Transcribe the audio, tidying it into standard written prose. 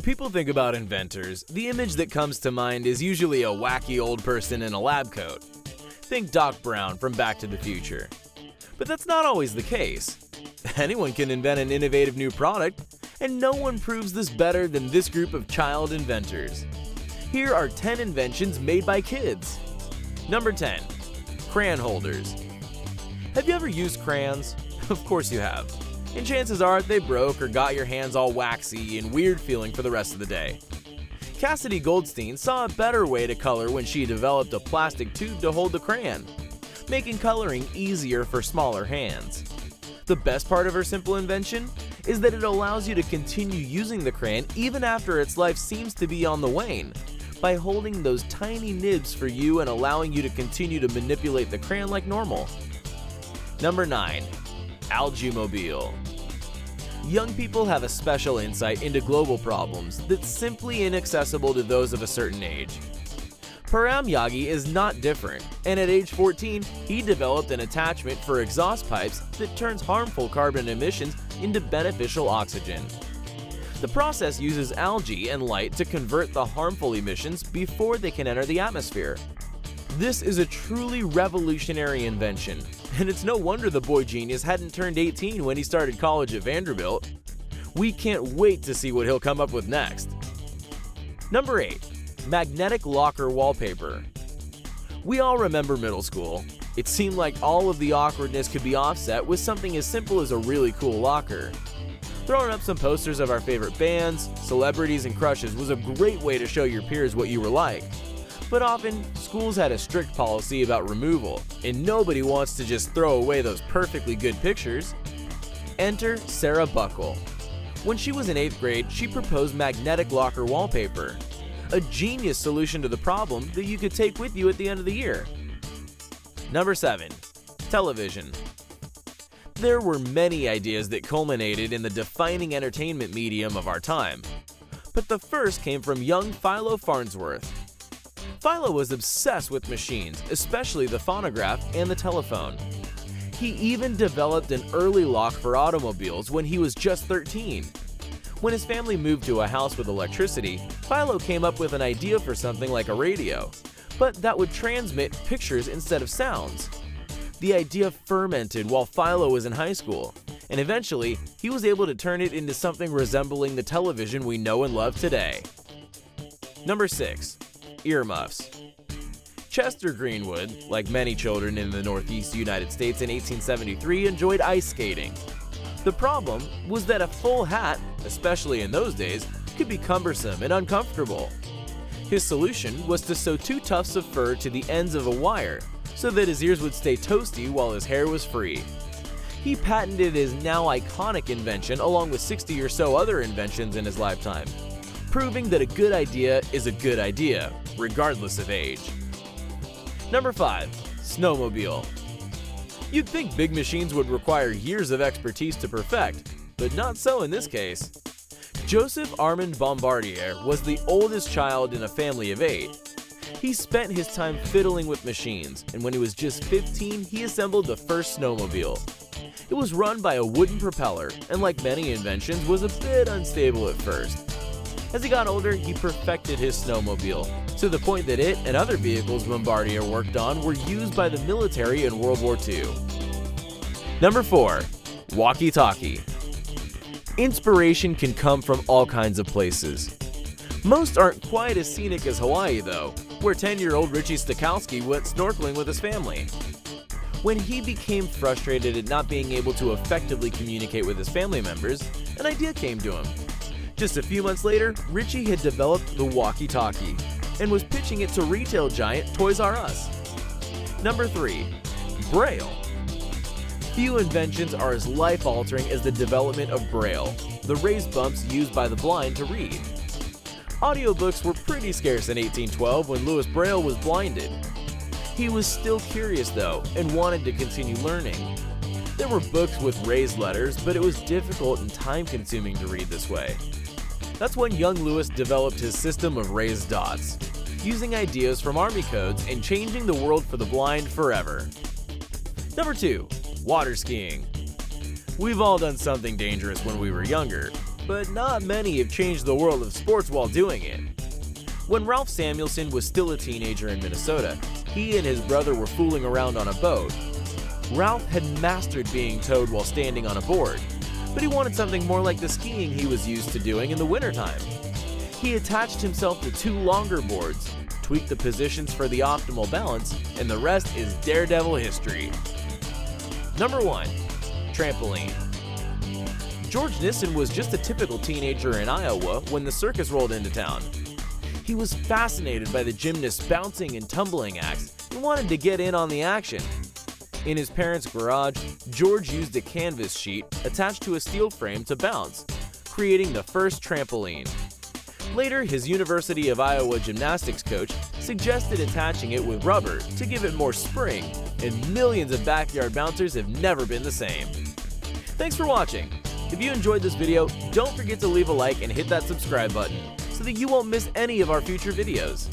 people think about inventors, the image that comes to mind is usually a wacky old person in a lab coat. Think Doc Brown from Back to the Future. But that's not always the case. Anyone can invent an innovative new product, and no one proves this better than this group of child inventors. Here are 10 inventions made by kids. Number 10. Cran Holders. Have you ever used crayons? Of course you have. And chances are they broke or got your hands all waxy and weird feeling for the rest of the day. Cassidy Goldstein saw a better way to color when she developed a plastic tube to hold the crayon, making coloring easier for smaller hands. The best part of her simple invention is that it allows you to continue using the crayon even after its life seems to be on the wane, by holding those tiny nibs for you and allowing you to continue to manipulate the crayon like normal. Number 9. Algae Mobile. Young people have a special insight into global problems that's simply inaccessible to those of a certain age. Param Yagi is not different, and at age 14, he developed an attachment for exhaust pipes that turns harmful carbon emissions into beneficial oxygen. The process uses algae and light to convert the harmful emissions before they can enter the atmosphere. This is a truly revolutionary invention, and it's no wonder the boy genius hadn't turned 18 when he started college at Vanderbilt. We can't wait to see what he'll come up with next. Number 8. Magnetic locker wallpaper. We all remember middle school. It seemed like all of the awkwardness could be offset with something as simple as a really cool locker. Throwing up some posters of our favorite bands, celebrities, and crushes was a great way to show your peers what you were like. But often, schools had a strict policy about removal, and nobody wants to just throw away those perfectly good pictures. Enter Sarah Buckle. When she was in 8th grade, she proposed magnetic locker wallpaper, a genius solution to the problem that you could take with you at the end of the year. Number 7. Television. There were many ideas that culminated in the defining entertainment medium of our time, but the first came from young Philo Farnsworth. Philo was obsessed with machines, especially the phonograph and the telephone. He even developed an early lock for automobiles when he was just 13. When his family moved to a house with electricity, Philo came up with an idea for something like a radio, but that would transmit pictures instead of sounds. The idea fermented while Philo was in high school, and eventually, he was able to turn it into something resembling the television we know and love today. Number 6. Earmuffs. Chester Greenwood, like many children in the Northeast United States in 1873, enjoyed ice skating. The problem was that a full hat, especially in those days, could be cumbersome and uncomfortable. His solution was to sew 2 tufts of fur to the ends of a wire so that his ears would stay toasty while his hair was free. He patented his now iconic invention along with 60 or so other inventions in his lifetime, proving that a good idea is a good idea, regardless of age. Number 5. Snowmobile. You'd think big machines would require years of expertise to perfect, but not so in this case. Joseph Armand Bombardier was the oldest child in a family of 8. He spent his time fiddling with machines, and when he was just 15, he assembled the first snowmobile. It was run by a wooden propeller, and like many inventions, was a bit unstable at first. As he got older, he perfected his snowmobile, to the point that it and other vehicles Bombardier worked on were used by the military in World War II. Number 4. WalkieTalkie. Inspiration can come from all kinds of places. Most aren't quite as scenic as Hawaii, though, where 10-year-old Richie Stokowski went snorkeling with his family. When he became frustrated at not being able to effectively communicate with his family members, an idea came to him. Just a few months later, Richie had developed the WalkieTalkie and was pitching it to retail giant Toys R Us. Number 3. Braille. Few inventions are as life-altering as the development of Braille, the raised bumps used by the blind to read. Audiobooks were pretty scarce in 1812 when Louis Braille was blinded. He was still curious though and wanted to continue learning. There were books with raised letters, but it was difficult and time-consuming to read this way. That's when young Louis developed his system of raised dots, using ideas from Army codes and changing the world for the blind forever. Number 2. Water skiing. We've all done something dangerous when we were younger, but not many have changed the world of sports while doing it. When Ralph Samuelson was still a teenager in Minnesota, he and his brother were fooling around on a boat. Ralph had mastered being towed while standing on a board, but he wanted something more like the skiing he was used to doing in the wintertime. He attached himself to 2 longer boards, tweaked the positions for the optimal balance, and the rest is daredevil history. Number 1. Trampoline. George Nissen was just a typical teenager in Iowa when the circus rolled into town. He was fascinated by the gymnast's bouncing and tumbling acts and wanted to get in on the action. In his parents' garage, George used a canvas sheet attached to a steel frame to bounce, creating the first trampoline. Later, his University of Iowa gymnastics coach suggested attaching it with rubber to give it more spring, and millions of backyard bouncers have never been the same. Thanks for watching. If you enjoyed this video, don't forget to leave a like and hit that subscribe button so that you won't miss any of our future videos.